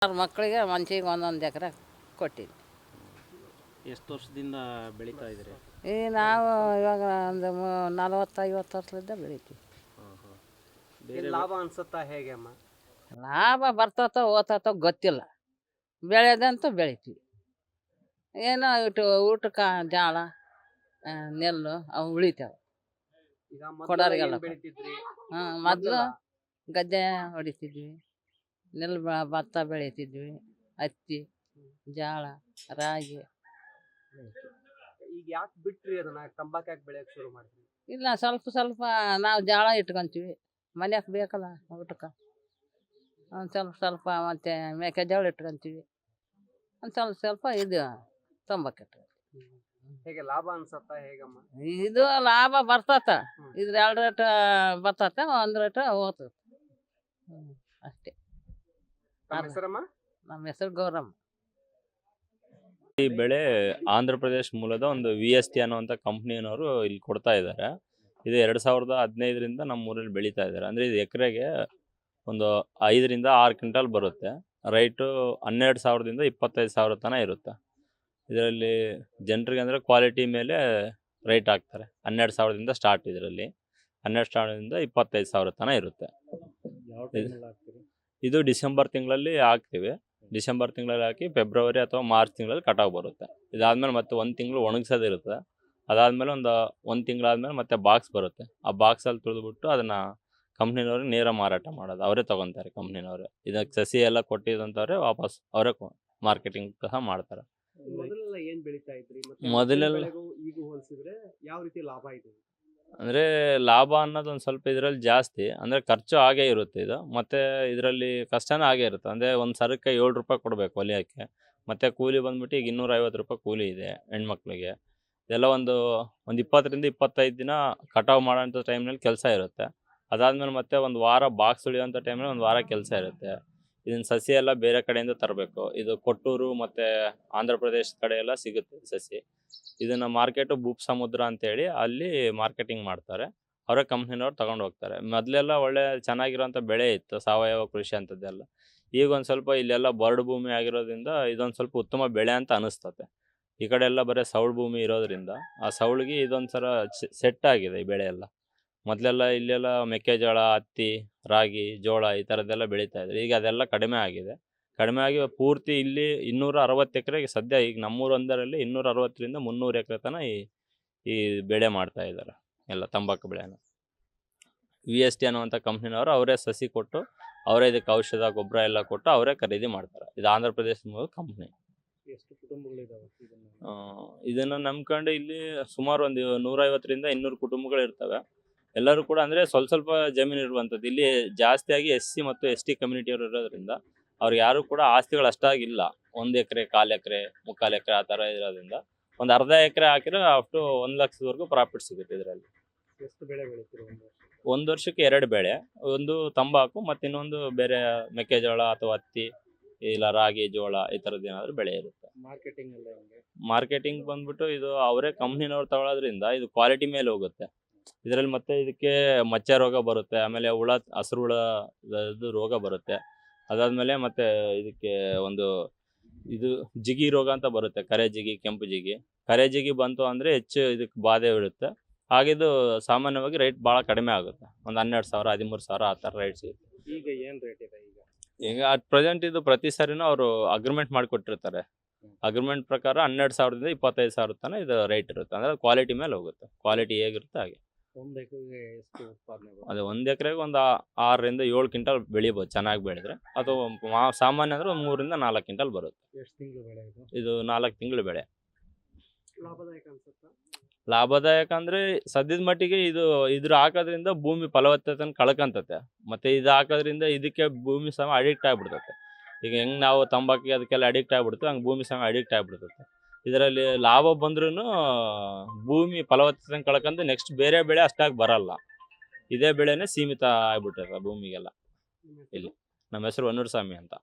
6 ಮಕ್ಕಳಿಗೆ ಮನ್ಸಿಗೆ ಒಂದೊಂದು ಎಕರೆ ಕೊಟ್ಟಿದ್ವಿ. ಎಷ್ಟು ವರ್ಷದಿಂದ ಬೆಳೀತಾ ಇದ್ದೀರಿ? ಈ ನಾವು ಇವಾಗ ಒಂದು 40-50 ವರ್ಷದಿಂದ ಬೆಳಿತೀವಿ. ಲಾಭ ಅನ್ಸುತ್ತಾ ಹೇಗೆ ಅಮ್ಮ? ಲಾಭ ಬರ್ತತೋ ಹೋಗ್ತತೋ ಗೊತ್ತಿಲ್ಲ, ಬೆಳೆದಂತೂ ಬೆಳಿತೀವಿ. ಏನೋ ಊಟಕ್ಕೆ ಜೋಳ ನೆಲ್ಲು ಅವು ಉಳಿತಾವೆ. ಈಗ ಕೊಡೋರಿಗೆಲ್ಲ ಬೆಳಿತಿದ್ರಿ? ಮೊದಲು ಗದ್ದೆ ಹೊಡಿತಿದ್ವಿ, ಭತ್ತ ಬೆಳಿತಿದ್ವಿ, ಹತ್ತಿ, ಜೋಳ, ರಾಗಿ. ಈಗ ಯಾಕೆ ಬಿಟ್ರಿ ಅದನ್ನ? ತಂಬಾಕು ಯಾಕೆ ಬೆಳೆಯಕ್ಕೆ ಶುರು ಮಾಡಿದ್ರಿ? ಇಲ್ಲ, ಸ್ವಲ್ಪ ನಾವು ಜೋಳ ಇಟ್ಕೊಂತೀವಿ, ಮನೆಗೆ ಬೇಕಲ್ಲ ಊಟಕ್ಕೆ. ಒಂದು ಸ್ವಲ್ಪ ಮತ್ತು ಮೆಕ್ಕೆಜೋಳ ಇಟ್ಕೊಂತೀವಿ, ಒಂದು ಸ್ವಲ್ಪ ಇದು ತಂಬಾಕು ಇಟ್ಕೊಂತೀವಿ. ಹೇಗೆ ಲಾಭ ಅನ್ಸತ್ತಾ ಹೇಗಮ್ಮ? ಇದು ಲಾಭ ಬರ್ತತ, ಇದ್ರ 2 ರೇಟ್ ಬರ್ತತ, 1 ರೇಟ್ ಹೋಗ್ತದೆ, ಅಷ್ಟೇ. ನಮ್ಮ ಹೆಸರಮ್ಮ? ನಮ್ಮ ಹೆಸರು ಗೌರಮ್ಮ. ಈ ಬೆಳೆ ಆಂಧ್ರ ಪ್ರದೇಶ ಮೂಲದ ಒಂದು VST ಅನ್ನುವಂಥ ಕಂಪ್ನಿಯವರು ಇಲ್ಲಿ ಕೊಡ್ತಾ ಇದ್ದಾರೆ. ಇದು 2015ರಿಂದ ನಮ್ಮ ಊರಲ್ಲಿ ಬೆಳೀತಾ ಇದ್ದಾರೆ. ಅಂದರೆ ಇದು ಎಕರೆಗೆ ಒಂದು 5ರಿಂದ 6 ಕ್ವಿಂಟಲ್ ಬರುತ್ತೆ. ರೈಟು 12,000ದಿಂದ 25,000 ತನಕ ಇರುತ್ತೆ. ಇದರಲ್ಲಿ ಜನರಿಗೆ ಅಂದರೆ ಕ್ವಾಲಿಟಿ ಮೇಲೆ ರೈಟ್ ಹಾಕ್ತಾರೆ. 12,000ದಿಂದ ಸ್ಟಾರ್ಟ್, ಇದರಲ್ಲಿ 12,000ದಿಂದ 25,000 ತನಕ ಇರುತ್ತೆ. ಇದು ಡಿಸೆಂಬರ್ ತಿಂಗಳಲ್ಲಿ ಹಾಕ್ತೀವಿ. ಡಿಸೆಂಬರ್ ತಿಂಗಳಲ್ಲಿ ಹಾಕಿ ಫೆಬ್ರವರಿ ಅಥವಾ ಮಾರ್ಚ್ ತಿಂಗಳಲ್ಲಿ ಕಟಾವು ಬರುತ್ತೆ. ಇದಾದಮೇಲೆ ಮತ್ತೆ 1 ತಿಂಗಳು ಒಣಗಿಸೋದಿರುತ್ತೆ. ಅದಾದಮೇಲೆ ಒಂದು ತಿಂಗಳಾದಮೇಲೆ ಮತ್ತೆ ಬಾಕ್ಸ್ ಬರುತ್ತೆ. ಆ ಬಾಕ್ಸಲ್ಲಿ ತುಳಿದ್ಬಿಟ್ಟು ಅದನ್ನು ಕಂಪ್ನಿನವ್ರಿಗೆ ನೇರ ಮಾರಾಟ ಮಾಡೋದು, ಅವರೇ ತೊಗೊತಾರೆ ಕಂಪ್ನಿನವರೇ. ಇದಕ್ಕೆ ಸಸಿ ಎಲ್ಲ ಕೊಟ್ಟಿದ್ದಂಥವ್ರೆ ವಾಪಸ್ ಅವರೇ ಮಾರ್ಕೆಟಿಂಗ್ ಸಹ ಮಾಡ್ತಾರೆ. ಮೊದಲೆಲ್ಲ ಏನು ಬೆಳೀತಾ ಇದ್ರಿ? ಮೊದಲೆಲ್ಲ ಈಗ ಹೋಲಿಸಿದ್ರೆ ಯಾವ ರೀತಿ ಲಾಭ ಇದೆ? ಅಂದರೆ ಲಾಭ ಅನ್ನೋದು ಒಂದು ಸ್ವಲ್ಪ ಇದರಲ್ಲಿ ಜಾಸ್ತಿ, ಅಂದರೆ ಖರ್ಚು ಹಾಗೇ ಇರುತ್ತೆ ಇದು, ಮತ್ತು ಇದರಲ್ಲಿ ಕಷ್ಟನೂ ಹಾಗೇ ಇರುತ್ತೆ. ಅಂದರೆ ಒಂದು ಸರಕ್ಕೆ 7 ರೂಪಾಯಿ ಕೊಡಬೇಕು ಹೊಲಿಯೋಕ್ಕೆ, ಮತ್ತು ಕೂಲಿ ಬಂದ್ಬಿಟ್ಟು ಈಗ 250 ರೂಪಾಯಿ ಕೂಲಿ ಇದೆ ಹೆಣ್ಮಕ್ಳಿಗೆ. ಇದೆಲ್ಲ ಒಂದು 20ರಿಂದ 25 ದಿನ ಕಟಾವು ಮಾಡೋಂಥ ಟೈಮ್ನಲ್ಲಿ ಕೆಲಸ ಇರುತ್ತೆ. ಅದಾದಮೇಲೆ ಮತ್ತೆ ಒಂದು ವಾರ ಬಾಕ್ಸ್ ಉಳಿಯೋಂಥ ಟೈಮಲ್ಲಿ ಒಂದು ವಾರ ಕೆಲಸ ಇರುತ್ತೆ. ಇದನ್ನು ಸಸಿ ಎಲ್ಲ ಬೇರೆ ಕಡೆಯಿಂದ ತರಬೇಕು. ಇದು ಕೊಟ್ಟೂರು ಮತ್ತು ಆಂಧ್ರ ಪ್ರದೇಶ ಕಡೆ ಎಲ್ಲ ಸಿಗುತ್ತೆ ಸಸಿ. ಇದನ್ನು ಮಾರ್ಕೆಟು ಭೂಪ್ ಸಮುದ್ರ ಅಂತೇಳಿ ಅಲ್ಲಿ ಮಾರ್ಕೆಟಿಂಗ್ ಮಾಡ್ತಾರೆ, ಅವರೇ ಕಂಪ್ನಿನವ್ರು ತೊಗೊಂಡು ಹೋಗ್ತಾರೆ. ಮೊದಲೆಲ್ಲ ಒಳ್ಳೆ ಚೆನ್ನಾಗಿರೋಂಥ ಬೆಳೆ ಇತ್ತು, ಸಾವಯವ ಕೃಷಿ ಅಂಥದ್ದೆಲ್ಲ. ಈಗ ಒಂದು ಸ್ವಲ್ಪ ಇಲ್ಲೆಲ್ಲ ಬರಡು ಭೂಮಿ ಆಗಿರೋದ್ರಿಂದ ಇದೊಂದು ಸ್ವಲ್ಪ ಉತ್ತಮ ಬೆಳೆ ಅಂತ ಅನಿಸ್ತತೆ. ಈ ಕಡೆ ಎಲ್ಲ ಬರೀ ಸೌಳು ಭೂಮಿ ಇರೋದ್ರಿಂದ ಆ ಸೌಳಿಗೆ ಇದೊಂದು ಸಲ ಸೆಟ್ ಆಗಿದೆ ಈ ಬೆಳೆ ಎಲ್ಲ. ಮೊದಲೆಲ್ಲ ಇಲ್ಲೆಲ್ಲ ಮೆಕ್ಕೆಜೋಳ, ಹತ್ತಿ, ರಾಗಿ, ಜೋಳ ಈ ಥರದ್ದೆಲ್ಲ ಬೆಳೀತಾ ಇದ್ರು. ಈಗ ಅದೆಲ್ಲ ಕಡಿಮೆ ಆಗಿದೆ. ಕಡಿಮೆ ಆಗಿ ಪೂರ್ತಿ ಇಲ್ಲಿ 260 ಎಕರೆಗೆ ಸದ್ಯ ಈಗ ನಮ್ಮೂರೊಂದರಲ್ಲಿ 260ರಿಂದ 300 ಎಕರೆ ತನಕ ಈ ಬೆಳೆ ಮಾಡ್ತಾ ಇದ್ದಾರೆ ಎಲ್ಲ ತಂಬಾಕು ಬೆಳೆನ. VST ಅನ್ನುವಂಥ ಕಂಪ್ನಿನವರು ಅವರೇ ಸಸಿ ಕೊಟ್ಟು, ಅವರೇ ಇದಕ್ಕೆ ಔಷಧ ಗೊಬ್ಬರ ಎಲ್ಲ ಕೊಟ್ಟು ಅವರೇ ಖರೀದಿ ಮಾಡ್ತಾರೆ. ಇದು ಆಂಧ್ರ ಪ್ರದೇಶದ ಕಂಪ್ನಿ. ಎಷ್ಟು ಕುಟುಂಬಗಳಿದಾವೆ ಇದನ್ನು ನಂಬ್ಕೊಂಡು ಇಲ್ಲಿ ಸುಮಾರು ಒಂದು 150ರಿಂದ 200 ಕುಟುಂಬಗಳು ಇರ್ತವೆ. ಎಲ್ಲರೂ ಕೂಡ ಅಂದರೆ ಸ್ವಲ್ಪ ಜಮೀನು ಇರುವಂಥದ್ದು. ಇಲ್ಲಿ ಜಾಸ್ತಿಯಾಗಿ SC ಮತ್ತು ST ಕಮ್ಯುನಿಟಿಯವರು ಇರೋದ್ರಿಂದ ಅವ್ರಿಗೆ ಯಾರು ಕೂಡ ಆಸ್ತಿಗಳು ಅಷ್ಟಾಗಿಲ್ಲ. 1 ಎಕರೆ, 1/4 ಎಕರೆ, 3/4 ಎಕರೆ ಆ ಥರ ಇರೋದ್ರಿಂದ ಒಂದು ಅರ್ಧ ಎಕರೆ ಹಾಕಿದ್ರೆ ಅಪ್ ಟು 1 ಲಕ್ಷದವರೆಗೂ ಪ್ರಾಫಿಟ್ ಸಿಗುತ್ತೆ ಇದರಲ್ಲಿ. ಎಷ್ಟು ಬೆಳೆ ಬೆಳಿತೀರಿ ಒಂದು ವರ್ಷಕ್ಕೆ 2 ಬೆಳೆ, ಒಂದು ತಂಬಾಕು ಮತ್ತು ಇನ್ನೊಂದು ಬೇರೆ ಮೆಕ್ಕೆಜೋಳ ಅಥವಾ ಹತ್ತಿ, ಇಲ್ಲ ರಾಗಿ, ಜೋಳ ಈ ಥರದ್ದು ಏನಾದರೂ ಬೆಳೆ ಇರುತ್ತೆ. ಮಾರ್ಕೆಟಿಂಗ್ ಎಲ್ಲ ಹೆಂಗೆ? ಮಾರ್ಕೆಟಿಂಗ್ ಬಂದ್ಬಿಟ್ಟು ಇದು ಅವರೇ ಕಂಪ್ನಿನವ್ರು ತಗೊಳ್ಳೋದ್ರಿಂದ ಇದು ಕ್ವಾಲಿಟಿ ಮೇಲೆ ಹೋಗುತ್ತೆ. ಇದರಲ್ಲಿ ಮತ್ತೆ ಇದಕ್ಕೆ ಮಚ್ಚೆ ರೋಗ ಬರುತ್ತೆ, ಆಮೇಲೆ ಹಸಿರು ಹುಳ ರೋಗ ಬರುತ್ತೆ. ಅದಾದಮೇಲೆ ಮತ್ತೆ ಇದಕ್ಕೆ ಒಂದು ಜಿಗಿ ರೋಗ ಅಂತ ಬರುತ್ತೆ, ಕರೆ ಜಿಗಿ, ಕೆಂಪು ಜಿಗಿ. ಕರೆ ಜಿಗಿ ಬಂತು ಅಂದರೆ ಹೆಚ್ಚು ಇದಕ್ಕೆ ಬಾಧೆ ಬೀಳುತ್ತೆ. ಹಾಗಿದು ಸಾಮಾನ್ಯವಾಗಿ ರೇಟ್ ಭಾಳ ಕಡಿಮೆ ಆಗುತ್ತೆ, ಒಂದು 12,000, 13,000 ಆ ಥರ ರೇಟ್ ಸಿಗುತ್ತೆ. ಈಗ ಏನು ರೇಟ್ ಇದೆ? ಈಗ ಅಟ್ ಪ್ರೆಸೆಂಟ್ ಇದು ಪ್ರತಿ ಸಾರಿನೂ ಅವರು ಅಗ್ರಿಮೆಂಟ್ ಮಾಡಿಕೊಟ್ಟಿರ್ತಾರೆ. ಅಗ್ರಿಮೆಂಟ್ ಪ್ರಕಾರ 12,000ದಿಂದ 25,000 ತನಕ ಇದು ರೇಟ್ ಇರುತ್ತೆ. ಅಂದರೆ ಕ್ವಾಲಿಟಿ ಮೇಲೆ ಹೋಗುತ್ತೆ, ಕ್ವಾಲಿಟಿ ಹೇಗಿರುತ್ತೆ ಹಾಗೆ. ಒಂದು ಎಕರೆಗೆ ಎಷ್ಟು ಉತ್ಪಾದನೆ? ಅದೇ 1 ಎಕರೆಗೆ ಒಂದು 6ರಿಂದ 7 ಕ್ವಿಂಟಲ್ ಬೆಳಿಬೋದು ಚೆನ್ನಾಗಿ ಬೆಳೆದ್ರೆ. ಅಥವಾ ಸಾಮಾನ್ಯ ಅಂದರೆ ಒಂದು 3ರಿಂದ 4 ಕ್ವಿಂಟಲ್ ಬರುತ್ತೆ. ಎಷ್ಟು ತಿಂಗಳು ಬೆಳೆ ಇದು? ಇದು 4 ತಿಂಗಳು ಬೆಳೆ. ಲಾಭದಾಯಕ ಅನ್ಸುತ್ತಾ? ಲಾಭದಾಯಕ ಅಂದರೆ ಸದ್ಯದ ಮಟ್ಟಿಗೆ ಇದ್ರ ಹಾಕೋದ್ರಿಂದ ಭೂಮಿ ಫಲವತ್ತತೆಯನ್ನು ಕಳ್ಕೊಂತತೆ. ಮತ್ತು ಇದು ಹಾಕೋದ್ರಿಂದ ಇದಕ್ಕೆ ಭೂಮಿ ಸಮ ಅಡಿಕ್ಟ್ ಆಗಿಬಿಡ್ತತೆ. ಈಗ ಹೆಂಗೆ ನಾವು ತಂಬಾಕಿಗೆ ಅದಕ್ಕೆಲ್ಲ ಅಡಿಕ್ಟ್ ಆಗಿಬಿಡ್ತೀವಿ, ಹಂಗೆ ಭೂಮಿ ಸಮ ಅಡಿಕ್ಟ್ ಆಗಿಬಿಡ್ತತೆ. ಇದರಲ್ಲಿ ಲಾಭ ಬಂದ್ರೂ ಭೂಮಿ ಫಲವತ್ತತೆಯನ್ನು ಕಳ್ಕೊಂಡು ನೆಕ್ಸ್ಟ್ ಬೇರೆ ಬೆಳೆ ಅಷ್ಟಾಗಿ ಬರಲ್ಲ. ಇದೇ ಬೆಳೆನೇ ಸೀಮಿತ ಆಗಿಬಿಟ್ಟಿರ್ತದೆ ಭೂಮಿಗೆಲ್ಲ. ಇಲ್ಲಿ ನಮ್ಮ ಹೆಸರು ವನ್ನೂರು ಸ್ವಾಮಿ ಅಂತ.